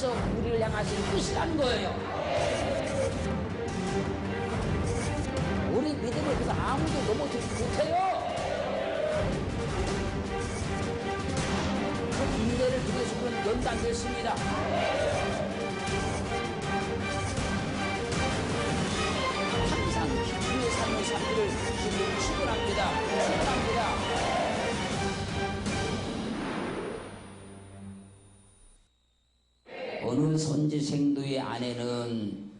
위해서 우리를 향하신 뜻이라는 거예요. 우리 믿음을 그래서 아무도 넘어뜨리지 못해요. 그 인내를 통해서 그런 연단됐습니다. 항상 기쁨의 삶을 살기를 주님을 축원합니다. 축원합니다. 어느 선지생도의 아내는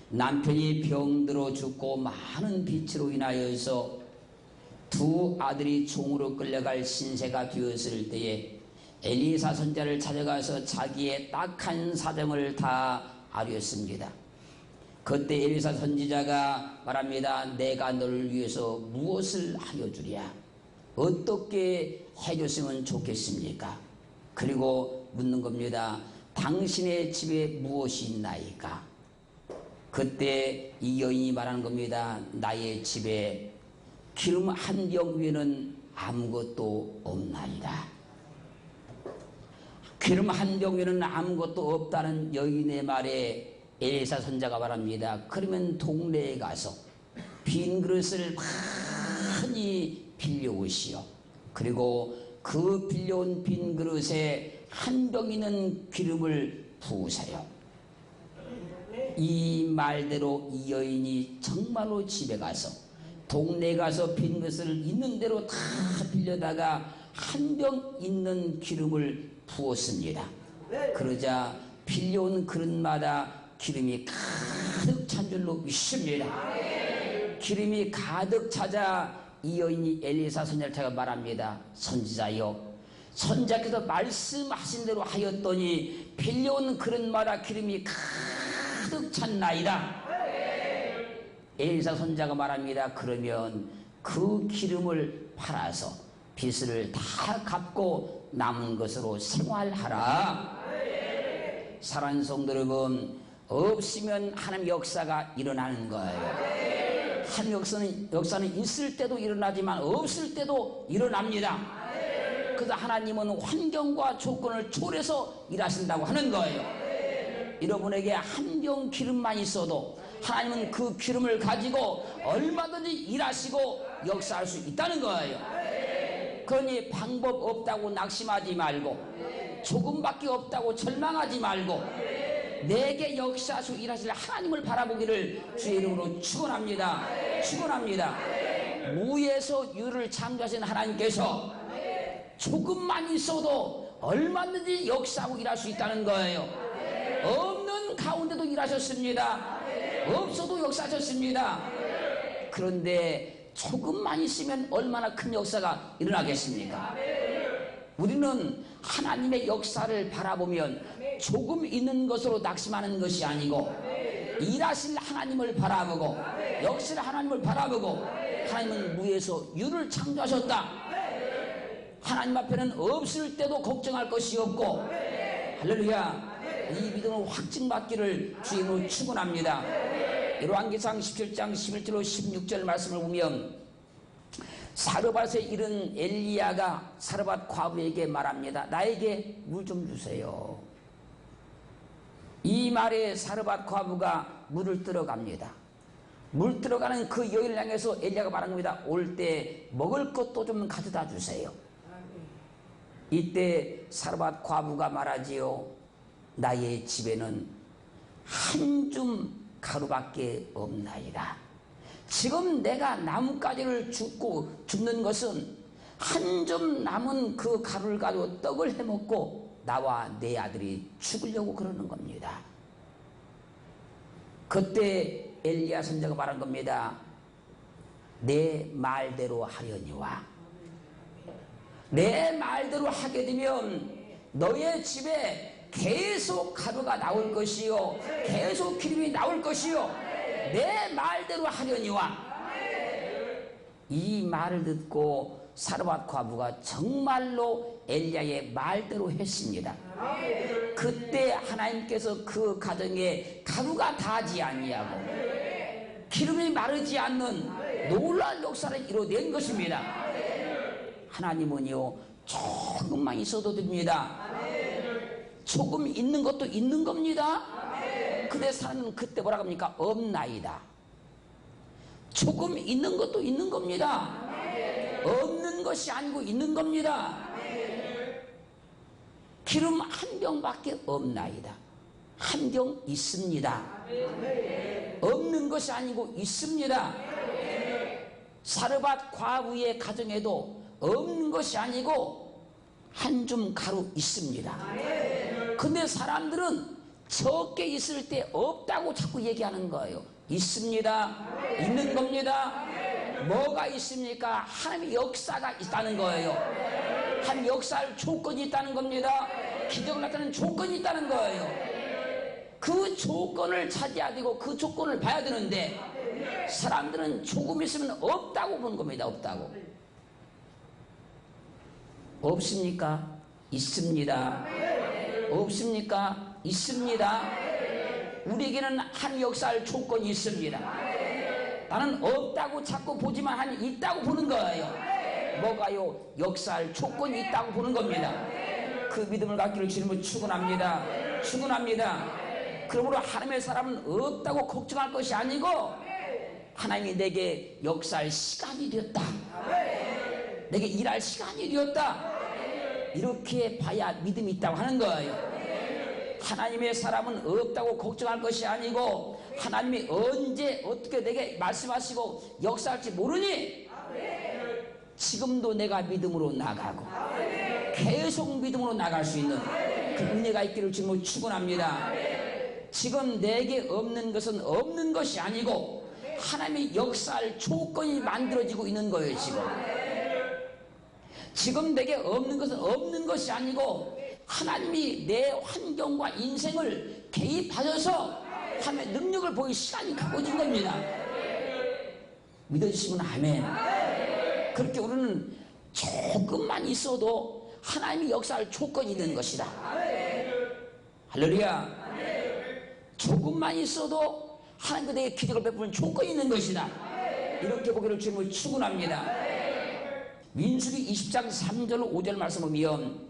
남편이 병들어 죽고 많은 빚으로 인하여서 두 아들이 종으로 끌려갈 신세가 되었을 때에 엘리사 선지자를 찾아가서 자기의 딱한 사정을 다 아뢰었습니다. 그때 엘리사 선지자가 말합니다. 내가 너를 위해서 무엇을 하여 주랴? 어떻게 해줬으면 좋겠습니까? 그리고 묻는 겁니다. 당신의 집에 무엇이 있나이까? 그때 이 여인이 말하는 겁니다. 나의 집에 기름 한 병 위에는 아무것도 없나이다. 기름 한 병 위에는 아무것도 없다는 여인의 말에 엘리사 선지자가 말합니다. 그러면 동네에 가서 빈 그릇을 많이 빌려오시오. 그리고 그 빌려온 빈 그릇에 한 병 있는 기름을 부으세요. 이 말대로 이 여인이 정말로 집에 가서 동네에 가서 빈 그릇을 있는 대로 다 빌려다가 한 병 있는 기름을 부었습니다. 그러자 빌려온 그릇마다 기름이 가득 찬 줄로 믿습니다. 기름이 가득 차자 이 여인이 엘리사 선지자를 찾아 말합니다. 선지자여, 선지자께서 말씀하신 대로 하였더니 빌려온 그릇마다 기름이 가득 찼나이다. 엘리사 선지자가 말합니다. 그러면 그 기름을 팔아서 빚을 다 갚고 남은 것으로 생활하라. 사랑하는 성도 여러분, 없으면 하나님 역사가 일어나는 거예요. 하나님 역사는 있을 때도 일어나지만 없을 때도 일어납니다. 그래서 하나님은 환경과 조건을 초월해서 일하신다고 하는 거예요. 여러분에게 한 병 기름만 있어도 하나님은 그 기름을 가지고 얼마든지 일하시고 역사할 수 있다는 거예요. 그러니 방법 없다고 낙심하지 말고, 조금밖에 없다고 절망하지 말고, 내게 역사하시고 일하실 하나님을 바라보기를 주의 이름으로 축원합니다. 축원합니다. 무에서 유를 창조하신 하나님께서 조금만 있어도 얼마든지 역사하고 일할 수 있다는 거예요. 없는 가운데도 일하셨습니다. 없어도 역사하셨습니다. 그런데 조금만 있으면 얼마나 큰 역사가 일어나겠습니까? 우리는 하나님의 역사를 바라보면 조금 있는 것으로 낙심하는 것이 아니고 일하실 하나님을 바라보고 역사를 하나님을 바라보고, 하나님은 무에서 유를 창조하셨다. 하나님 앞에는 없을 때도 걱정할 것이 없고, 할렐루야, 이 믿음을 확증받기를 주님으로 축원합니다. 열왕기상 17장 11절로 16절 말씀을 보면 사르밧에 이른 엘리야가 사르밧 과부에게 말합니다. 나에게 물 좀 주세요. 이 말에 사르밧 과부가 물을 들어갑니다. 물 들어가는 그 여인을 향해서 엘리야가 말한 겁니다. 올 때 먹을 것도 좀 가져다 주세요. 이때 사르밧 과부가 말하지요. 나의 집에는 한 줌 가루밖에 없나이다. 지금 내가 나뭇가지를 줍는 것은 한 줌 남은 그 가루를 가지고 떡을 해먹고 나와 내 아들이 죽으려고 그러는 겁니다. 그때 엘리야 선지자가 말한 겁니다. 내 말대로 하려니와 내 말대로 하게 되면 너의 집에 계속 가루가 나올 것이요, 계속 기름이 나올 것이요, 내 말대로 하려니와. 이 말을 듣고 사르밧 과부가 정말로 엘리야의 말대로 했습니다. 그때 하나님께서 그 가정에 가루가 닿지 아니하고 기름이 마르지 않는 놀라운 역사를 이뤄낸 것입니다. 하나님은요, 조금만 있어도 됩니다. 조금 있는 것도 있는 겁니다. 근데 사람은 그때 뭐라 합니까? 없나이다. 조금 있는 것도 있는 겁니다. 없는 것이 아니고 있는 겁니다. 기름 한 병밖에 없나이다. 한 병 있습니다. 없는 것이 아니고 있습니다. 사르밧 과부의 가정에도 없는 것이 아니고 한 줌 가루 있습니다. 근데 사람들은 적게 있을 때 없다고 자꾸 얘기하는 거예요. 있습니다. 있는 겁니다. 뭐가 있습니까? 하나님의 역사가 있다는 거예요. 한 역사할 조건이 있다는 겁니다. 기적을 나타내는 조건이 있다는 거예요. 그 조건을 찾아야 되고 그 조건을 봐야 되는데 사람들은 조금 있으면 없다고 보는 겁니다. 없다고. 없습니까? 있습니다. 없습니까? 있습니다. 우리에게는 한 역사할 조건이 있습니다. 나는 없다고 자꾸 보지만 한 있다고 보는 거예요. 뭐가요? 역사할 조건이 있다고 보는 겁니다. 그 믿음을 갖기를 주님은 축원합니다. 축원합니다. 그러므로 하나님의 사람은 없다고 걱정할 것이 아니고 하나님이 내게 역사할 시간이 되었다. 내게 일할 시간이 되었다. 이렇게 봐야 믿음이 있다고 하는 거예요. 하나님의 사람은 없다고 걱정할 것이 아니고 하나님이 언제 어떻게 내게 말씀하시고 역사할지 모르니 지금도 내가 믿음으로 나가고 계속 믿음으로 나갈 수 있는 그 은혜가 있기를 주님으로 축원합니다. 지금 내게 없는 것은 없는 것이 아니고 하나님이 역사할 조건이 만들어지고 있는 거예요. 지금 내게 없는 것은 없는 것이 아니고 하나님이 내 환경과 인생을 개입하셔서 하나님의 능력을 보일 시간이 가고진 겁니다. 믿어주시면 아멘. 그렇게 우리는 조금만 있어도 하나님이 역사할 조건이 있는 것이다. 할렐루야. 조금만 있어도 하나님께 내게 기적을 베푸는 조건이 있는 것이다. 이렇게 보기를 주님을 축원합니다. 민수기 20장 3절 5절 말씀을 보면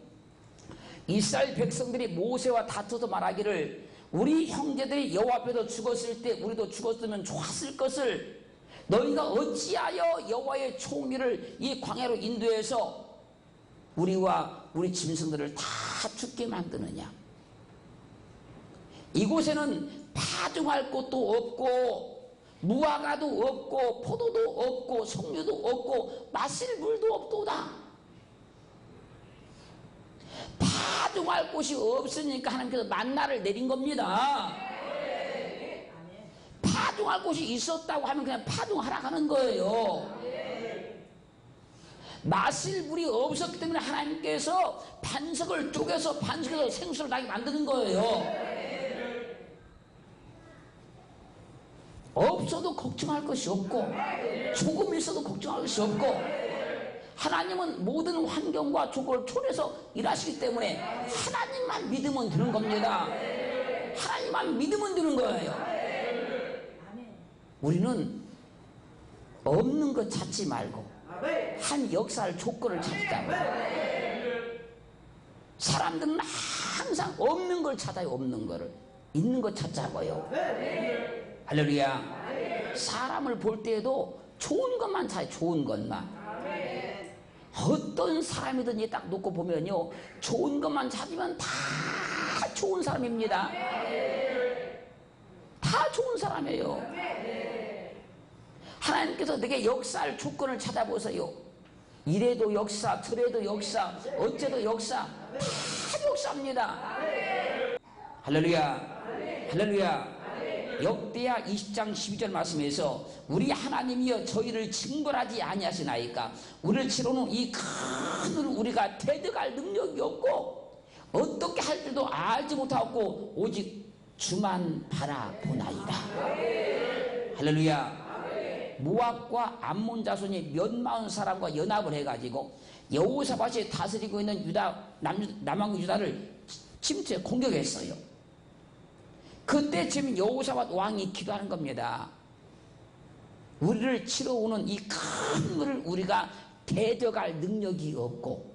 이스라엘 백성들이 모세와 다투어서 말하기를 우리 형제들이 여호와 앞에서 죽었을 때 우리도 죽었으면 좋았을 것을 너희가 어찌하여 여호와의 총리를 이 광야로 인도해서 우리와 우리 짐승들을 다 죽게 만드느냐. 이곳에는 파종할 곳도 없고 무화과도 없고 포도도 없고 석류도 없고 마실 물도 없도다. 파종할 곳이 없으니까 하나님께서 만나를 내린 겁니다. 파종할 곳이 있었다고 하면 그냥 파종하라 하는 거예요. 마실 물이 없었기 때문에 하나님께서 반석을 쪼개서 반석에서 생수를 나게 만드는 거예요. 없어도 걱정할 것이 없고 조금 있어도 걱정할 것이 없고 하나님은 모든 환경과 조건을 초래해서 일하시기 때문에 하나님만 믿으면 되는 겁니다. 하나님만 믿으면 되는 거예요. 우리는 없는 것 찾지 말고 한 역사할 조건을 찾자고. 사람들은 항상 없는 걸 찾아요. 없는 거를. 있는 것 찾자고요. 할렐루야. 사람을 볼 때에도 좋은 것만 찾아요. 좋은 것만. 어떤 사람이든지 딱 놓고 보면요, 좋은 것만 찾으면 다 좋은 사람입니다. 다 좋은 사람이에요. 하나님께서 내게 역사할 조건을 찾아보세요. 이래도 역사, 저래도 역사, 어째도 역사, 다 역사입니다. 할렐루야. 할렐루야. 역대하 20장 12절 말씀에서 우리 하나님이여 저희를 징벌하지 아니하시나이까. 우리를 치러놓은 이 큰 우리가 대적할 능력이 없고 어떻게 할 줄도 알지 못하고 오직 주만 바라보나이다. 할렐루야. 모압과 암몬 자손이 몇 마흔 사람과 연합을 해가지고 여호사밧이 다스리고 있는 유다 남왕국 유다를 침투해 공격했어요. 그때 지금 여호사밧 왕이 기도하는 겁니다. 우리를 치러 오는 이 큰 물을 우리가 대적할 능력이 없고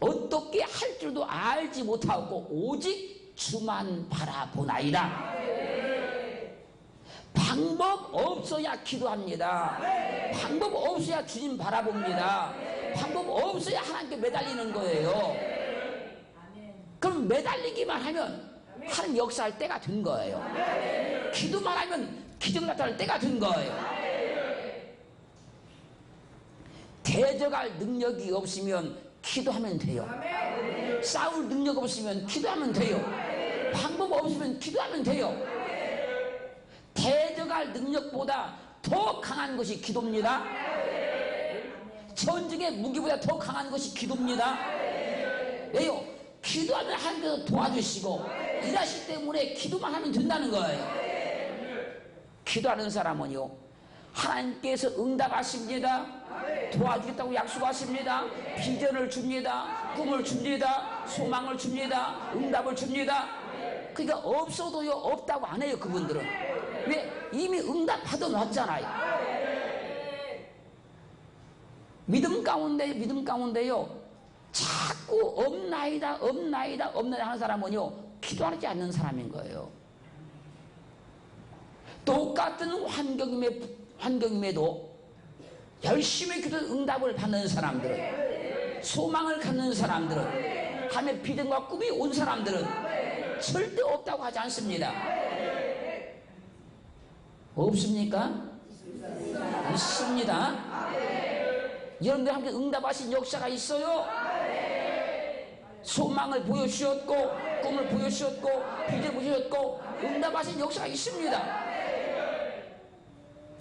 어떻게 할 줄도 알지 못하고 오직 주만 바라보나이다. 방법 없어야 기도합니다. 방법 없어야 주님 바라봅니다. 방법 없어야 하나님께 매달리는 거예요. 그럼 매달리기만 하면 하나님 역사할 때가 된 거예요. 기도만 하면 기적 나타날 때가 된 거예요. 대적할 능력이 없으면 기도하면 돼요. 싸울 능력 없으면 기도하면 돼요. 방법 없으면 기도하면 돼요. 대적할 능력보다 더 강한 것이 기도입니다. 전쟁의 무기보다 더 강한 것이 기도입니다. 왜요? 기도하면 하나님께서 도와주시고 일하시기 때문에 기도만 하면 된다는 거예요. 기도하는 사람은요, 하나님께서 응답하십니다. 도와주겠다고 약속하십니다. 비전을 줍니다. 꿈을 줍니다. 소망을 줍니다. 응답을 줍니다. 그러니까 없어도요, 없다고 안 해요. 그분들은 왜? 이미 응답 받아놨잖아요. 믿음 가운데요 자꾸 없나이다 하는 사람은요 기도하지 않는 사람인 거예요. 똑같은 환경임에도 열심히 기도 응답을 받는 사람들은, 소망을 갖는 사람들은, 하나님의 비전과 꿈이 온 사람들은 절대 없다고 하지 않습니다. 없습니까? 있습니다. 여러분들 함께 응답하신 역사가 있어요. 소망을 보여주셨고, 꿈을 보여주셨고, 비전을 보여주셨고, 응답하신 역사가 있습니다.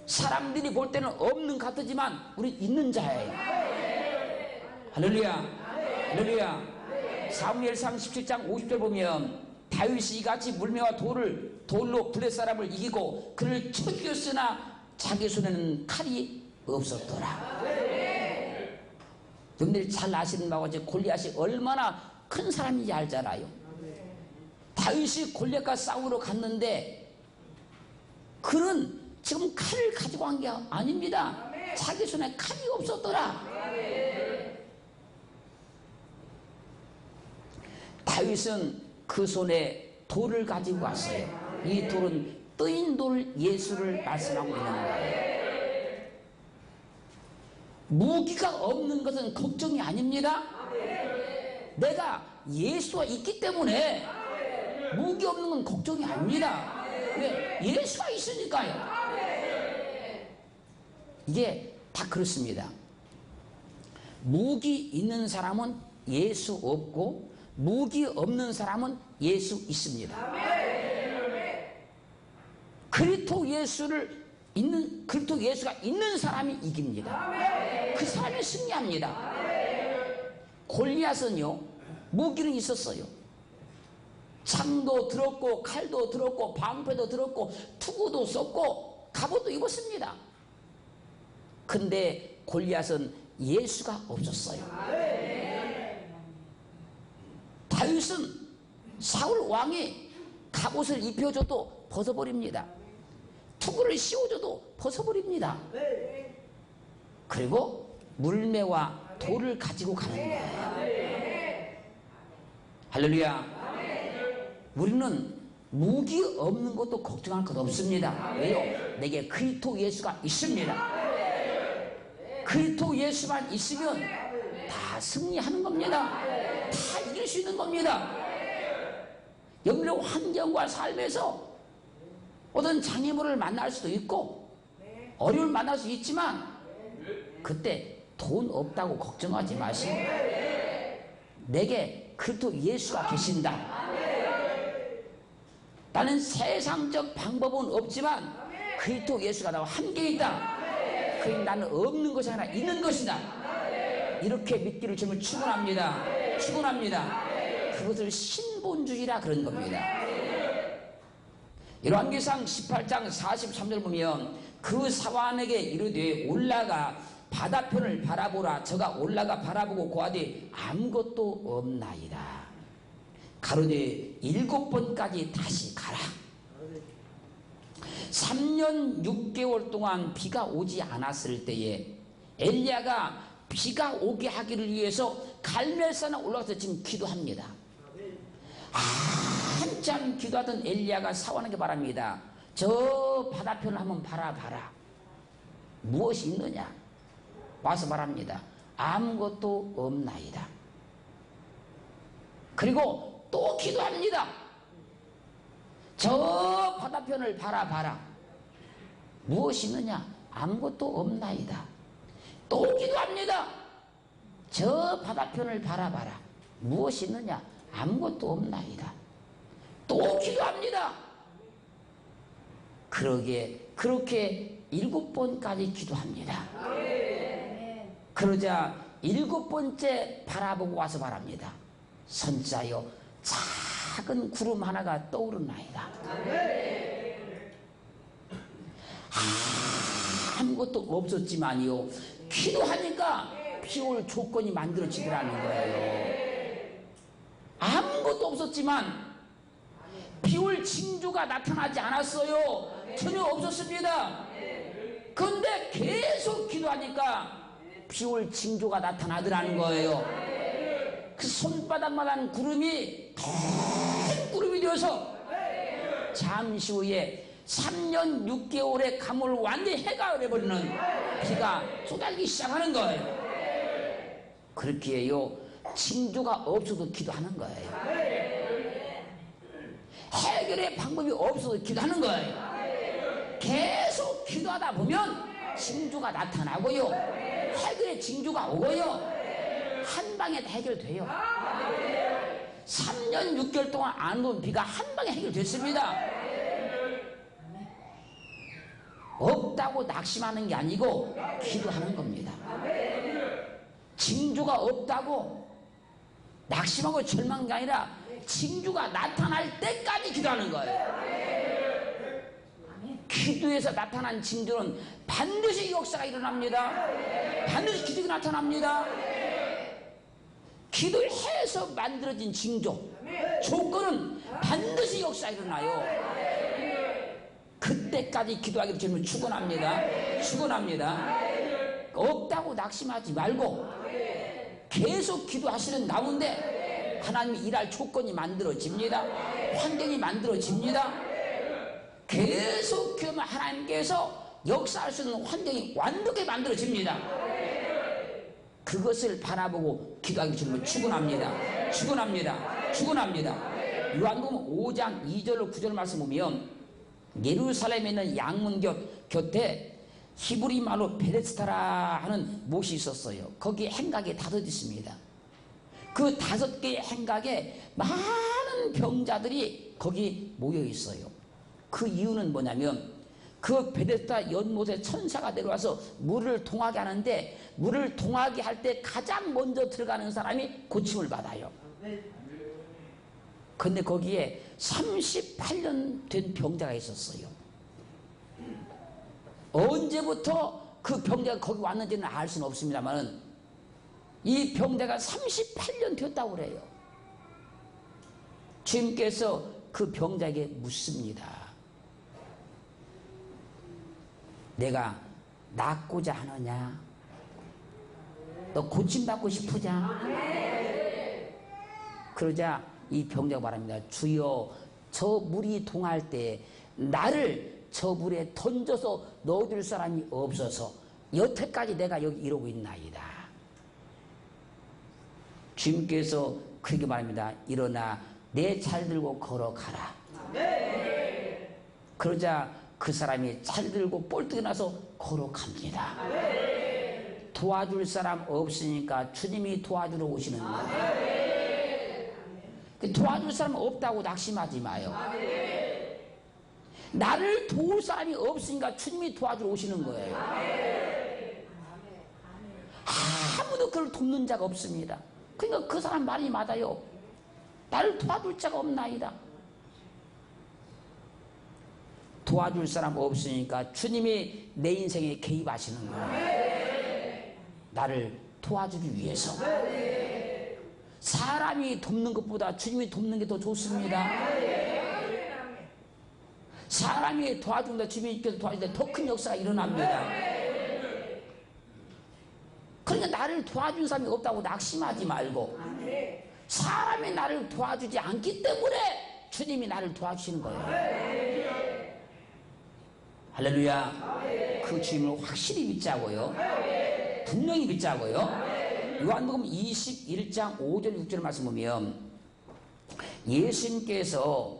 사람들이 볼 때는 없는 것 같지만 우리 있는 자예요. 할렐루야, 할렐루야. 사무엘상 17장 50절 보면 다윗이 이같이 물매와 돌로 블레 사람을 이기고 그를 쳐 죽였으나 자기 손에는 칼이 없었더라. 여러분들이 잘 아시는 바와 같이 골리앗이 얼마나 큰 사람인지 알잖아요. 다윗이 골리앗과 싸우러 갔는데 그는 지금 칼을 가지고 간 게 아닙니다. 자기 손에 칼이 없었더라. 다윗은 그 손에 돌을 가지고 왔어요. 이 돌은 뜨인 돌 예수를 말씀하고 있는 거예요. 무기가 없는 것은 걱정이 아닙니다. 내가 예수가 있기 때문에 무기 없는 건 걱정이 아닙니다. 왜? 예수가 있으니까요. 이게 다 그렇습니다. 무기 있는 사람은 예수 없고 무기 없는 사람은 예수 있습니다. 그리스도 예수가 있는 사람이 이깁니다. 그 사람이 승리합니다. 골리앗은요 무기는 있었어요. 창도 들었고 칼도 들었고 방패도 들었고 투구도 썼고 갑옷도 입었습니다. 근데 골리앗은 예수가 없었어요. 다윗은 사울 왕이 갑옷을 입혀줘도 벗어버립니다. 투구를 씌워줘도 벗어버립니다. 그리고 물매와 돌을 가지고 가는 거예요. 할렐루야. 우리는 무기 없는 것도 걱정할 것 없습니다. 왜요? 내게 그리스도 예수가 있습니다. 그리스도 예수만 있으면 다 승리하는 겁니다. 다 이길 수 있는 겁니다. 여러분의 환경과 삶에서 어떤 장애물을 만날 수도 있고 어려움을 만날 수 있지만 그때 돈 없다고 걱정하지 마시고 내게 그리스도 예수가 계신다. 나는 세상적 방법은 없지만 그리스도 예수가 나와 함께 있다. 그러니 나는 없는 것이 아니라 있는 것이다. 이렇게 믿기를 주면 축원합니다. 그것을 신본주의라 그런 겁니다. 열왕기상 18장 43절 보면 그 사환에게 이르되 올라가 바다편을 바라보라. 저가 올라가 바라보고 고하되 아무것도 없나이다. 가로되 7번까지 다시 가라. 3년 6개월 동안 비가 오지 않았을 때에 엘리야가 비가 오게 하기를 위해서 갈멜산에 올라가서 지금 기도합니다. 한참 기도하던 엘리야가 사원에게 말합니다. 저 바다편을 한번 바라봐라. 무엇이 있느냐? 와서 말합니다. 아무것도 없나이다. 그리고 또 기도합니다. 저 바다편을 바라봐라. 무엇이 있느냐? 아무것도 없나이다. 또 기도합니다. 저 바다편을 바라봐라. 무엇이 있느냐? 아무것도 없나이다. 또 기도합니다. 그렇게 7번까지 기도합니다. 그러자 7번째 바라보고 와서 말합니다. 선지자여, 작은 구름 하나가 떠오르나이다. 아무것도 없었지만요, 기도하니까 비올 조건이 만들어지더라는 거예요. 아무것도 없었지만 비올 징조가 나타나지 않았어요. 전혀 없었습니다. 그런데 계속 기도하니까 비올 징조가 나타나더라는 거예요. 그 손바닥만한 구름이 큰 구름이 되어서 잠시 후에 3년 6개월의 가물을 완전히 해가 돼버리는 비가 쏟아지기 시작하는 거예요. 그렇게요, 징조가 없어도 기도하는 거예요. 해결의 방법이 없어도 기도하는 거예요. 계속 기도하다 보면 징조가 나타나고요, 해결의 징조가 오고요, 한 방에 다 해결돼요. 3년 6개월 동안 안 온 비가 한 방에 해결됐습니다. 없다고 낙심하는 게 아니고 기도하는 겁니다. 징조가 없다고 낙심하고 절망한 게 아니라 징조가 나타날 때까지 기도하는 거예요. 기도에서 나타난 징조는 반드시 역사가 일어납니다. 반드시 기적이 나타납니다. 기도를 해서 만들어진 징조, 조건은 반드시 역사가 일어나요. 그때까지 기도하기로 저는 축원합니다. 없다고 낙심하지 말고 계속 기도하시는 가운데 하나님이 일할 조건이 만들어집니다. 환경이 만들어집니다. 계속 기도하면 하나님께서 역사할 수 있는 환경이 완벽하게 만들어집니다. 그것을 바라보고 기도하기로 저는 축원합니다. 요한복음 5장 2절로 9절 말씀 보면 예루살렘에 있는 양문 곁에 히브리 말로 베데스다라 하는 못이 있었어요. 거기에 행각이 5 있습니다. 그 5개의 행각에 많은 병자들이 거기 모여 있어요. 그 이유는 뭐냐면 그 베데스다 연못에 천사가 내려와서 물을 동하게 하는데, 물을 동하게 할 때 가장 먼저 들어가는 사람이 고침을 받아요. 근데 거기에 38년 된 병자가 있었어요. 언제부터 그 병자가 거기 왔는지는 알 수는 없습니다만 이 병자가 38년 됐다고 그래요. 주님께서 그 병자에게 묻습니다. 내가 낫고자 하느냐? 너 고침받고 싶으냐? 그러자 이 병자가 말합니다. 주여, 저 물이 동할 때 나를 저 물에 던져서 넣어줄 사람이 없어서 여태까지 내가 여기 이러고 있나이다. 주님께서 그렇게 말합니다. 일어나 내 잘 들고 걸어가라. 그러자 그 사람이 잘 들고 뻘떡이 나서 걸어갑니다. 도와줄 사람 없으니까 주님이 도와주러 오시는 거예요. 도와줄 사람 없다고 낙심하지 마요. 나를 도울 사람이 없으니까 주님이 도와주러 오시는 거예요. 아무도 그를 돕는 자가 없습니다. 그러니까 그 사람 말이 맞아요. 나를 도와줄 자가 없나이다. 도와줄 사람 없으니까 주님이 내 인생에 개입하시는 거예요. 나를 도와주기 위해서. 사람이 돕는 것보다 주님이 돕는 게 더 좋습니다. 사람이 도와준다, 주님께서 도와준다, 더 큰 역사가 일어납니다. 그러니까 그러니까 나를 도와준 사람이 없다고 낙심하지 말고 사람이 나를 도와주지 않기 때문에 주님이 나를 도와주시는 거예요. 할렐루야. 그 주님을 확실히 믿자고요. 분명히 믿자고요. 요한복음 21장 5절 6절 말씀 보면 예수님께서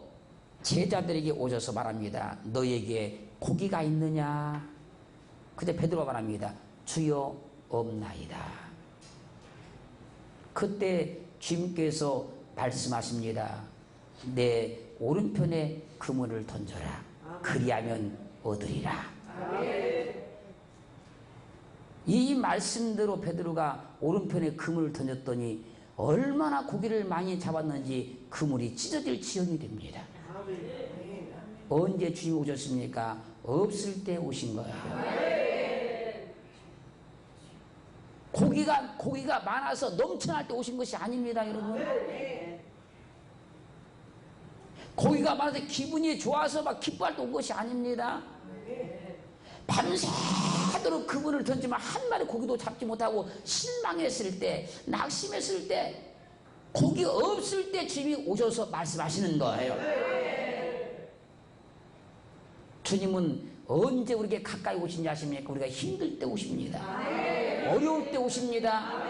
제자들에게 오셔서 말합니다. 너에게 고기가 있느냐? 그때 베드로가 말합니다. 주여 없나이다. 그때 주님께서 말씀하십니다. 내 오른편에 그물을 던져라. 그리하면 얻으리라. 이 말씀대로 베드로가 오른편에 그물을 던졌더니 얼마나 고기를 많이 잡았는지 그물이 찢어질 지경이 됩니다. 언제 주님 오셨습니까? 없을 때 오신 거예요. 고기가 많아서 넘쳐날 때 오신 것이 아닙니다, 여러분. 고기가 많아서 기분이 좋아서 막 기뻐할 때 온 것이 아닙니다. 밤새도록 그물을 던지면 한 마리 고기도 잡지 못하고 실망했을 때, 낙심했을 때, 고기 없을 때 주님이 오셔서 말씀하시는 거예요. 주님은 언제 우리에게 가까이 오신지 아십니까? 우리가 힘들 때 오십니다. 어려울 때 오십니다.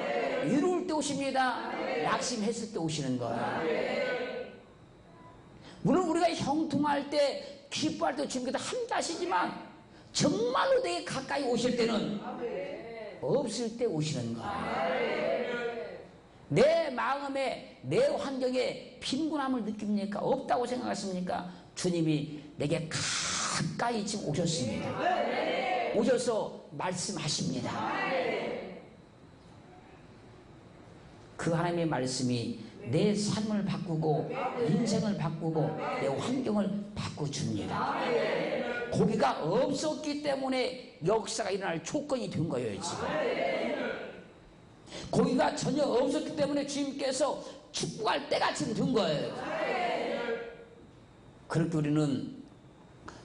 위로울 때 오십니다. 낙심했을 때 오시는 거예요. 물론 우리가 형통할 때, 기뻐할 때 주님께서 함께하시지만 정말로 내게 가까이 오실 때는 없을 때 오시는 거예요. 내 마음에, 내 환경에 빈곤함을 느낍니까? 없다고 생각하십니까? 주님이 내게 가까이 지금 오셨습니다. 오셔서 말씀하십니다. 그 하나님의 말씀이 내 삶을 바꾸고 인생을 바꾸고 내 환경을 바꿔줍니다. 고기가 없었기 때문에 역사가 일어날 조건이 된 거예요. 지금 고기가 전혀 없었기 때문에 주님께서 축복할 때가 지금 된 거예요. 그렇게 우리는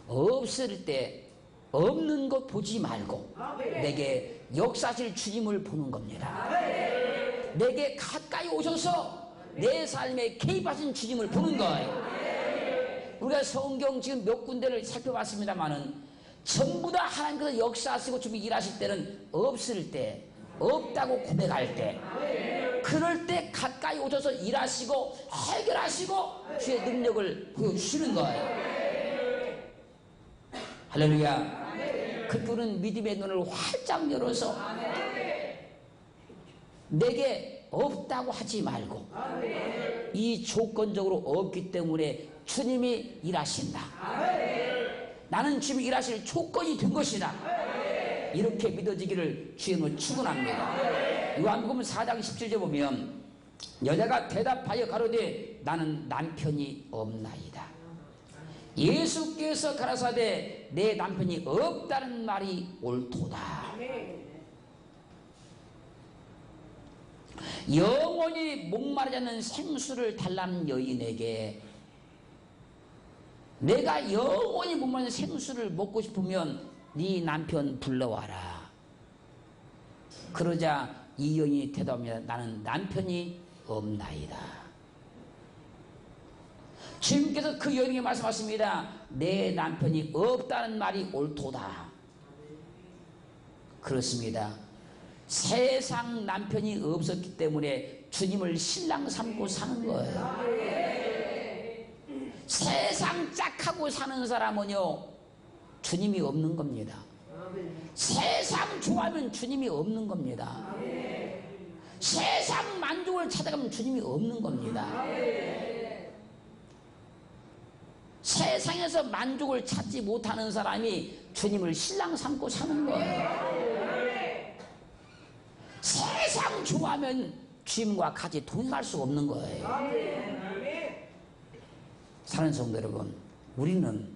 없을 때 없는 것 보지 말고 내게 역사하실 주님을 보는 겁니다. 내게 가까이 오셔서 내 삶에 개입하신 주님을 보는 거예요. 우리가 성경 지금 몇 군데를 살펴봤습니다만은 전부 다 하나님께서 역사하시고 주님 일하실 때는 없을 때, 없다고 고백할 때, 그럴 때 가까이 오셔서 일하시고 해결하시고 주의 능력을 보여주시는 거예요. 할렐루야. 그들은 믿음의 눈을 활짝 열어서 내게 없다고 하지 말고 이 조건적으로 없기 때문에 주님이 일하신다. 나는 지금 일하실 조건이 된 것이다. 이렇게 믿어지기를 주님을 축원합니다. 요한복음 4장 17절 보면 여자가 대답하여 가로되 나는 남편이 없나이다. 예수께서 가라사대 내 남편이 없다는 말이 옳도다. 영원히 목마르지 않는 생수를 달라는 여인에게 내가 영원히 목마르는 생수를 먹고 싶으면 네 남편 불러와라. 그러자 이 여인이 대답합니다. 나는 남편이 없나이다. 주님께서 그 여인에게 말씀하십니다. 내 남편이 없다는 말이 옳도다. 그렇습니다. 세상 남편이 없었기 때문에 주님을 신랑 삼고 사는 거예요. 세상 짝하고 사는 사람은요 주님이 없는 겁니다. 세상 좋아하면 주님이 없는 겁니다. 세상 만족을 찾아가면 주님이 없는 겁니다. 세상에서 만족을 찾지 못하는 사람이 주님을 신랑 삼고 사는 거예요. 세상 좋아하면 주님과 같이 동행할 수가 없는 거예요. 사는 성도 여러분, 우리는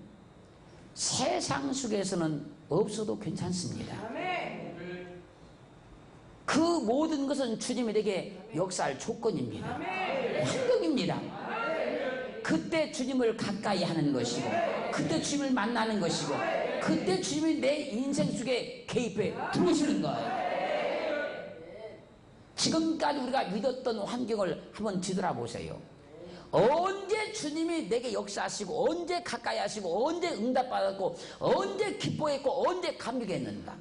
세상 속에서는 없어도 괜찮습니다. 그 모든 것은 주님에게 역사할 조건입니다. 환경입니다. 그때 주님을 가까이 하는 것이고, 그때 주님을 만나는 것이고, 그때 주님이 내 인생 속에 개입해 들어오시는 거예요. 지금까지 우리가 믿었던 환경을 한번 뒤돌아보세요. 언제 주님이 내게 역사하시고, 언제 가까이 하시고, 언제 응답받았고, 언제 기뻐했고, 언제 감격했는가?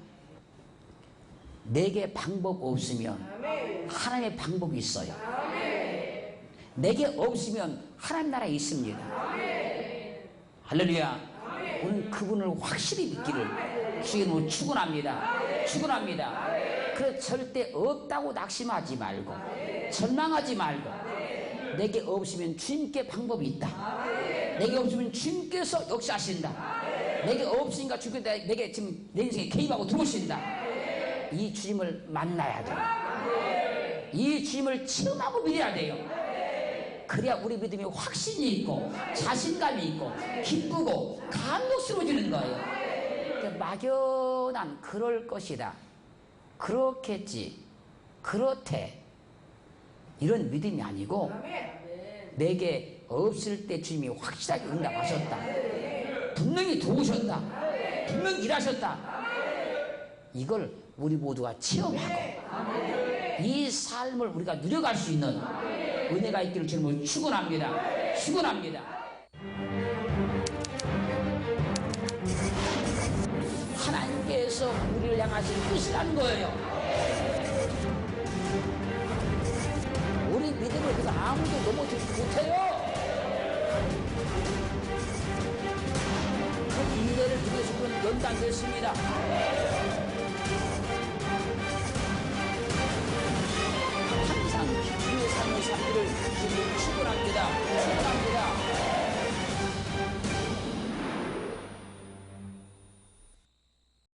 내게 방법 없으면 하나님의 방법이 있어요. 내게 없으면 하나님 나라에 있습니다. 할렐루야. 오늘 그분을 확실히 믿기를 주님으로 축원합니다. 축원합니다. 그래서 절대 없다고 낙심하지 말고, 절망하지 말고, 내게 없으면 주님께 방법이 있다. 내게 없으면 주님께서 역사하신다. 내게 없으니까 주님께서 내게 지금 내 인생에 개입하고 들어오신다. 이 주님을 만나야 돼요. 이 주님을 체험하고 믿어야 돼요. 그래야 우리 믿음이 확신이 있고 자신감이 있고 기쁘고 감격스러워지는 거예요. 그러니까 막연한 그럴 것이다, 그렇겠지, 그렇대, 이런 믿음이 아니고 내게 없을 때 주님이 확실하게 응답하셨다, 분명히 도우셨다, 분명히 일하셨다, 이걸 우리 모두가 체험하고 이 삶을 우리가 누려갈 수 있는 은혜가 있기를 주님을 축원합니다. 축원합니다. 하나님께서 우리를 향하신 뜻이라는 거예요. 우리 믿음을 그래서 아무도 넘어지지 못해요. 그 인내를 위해서 우리는 연단됐습니다. 항상 기쁨의 삶을 살기를 주님을 축원합니다. 축원합니다.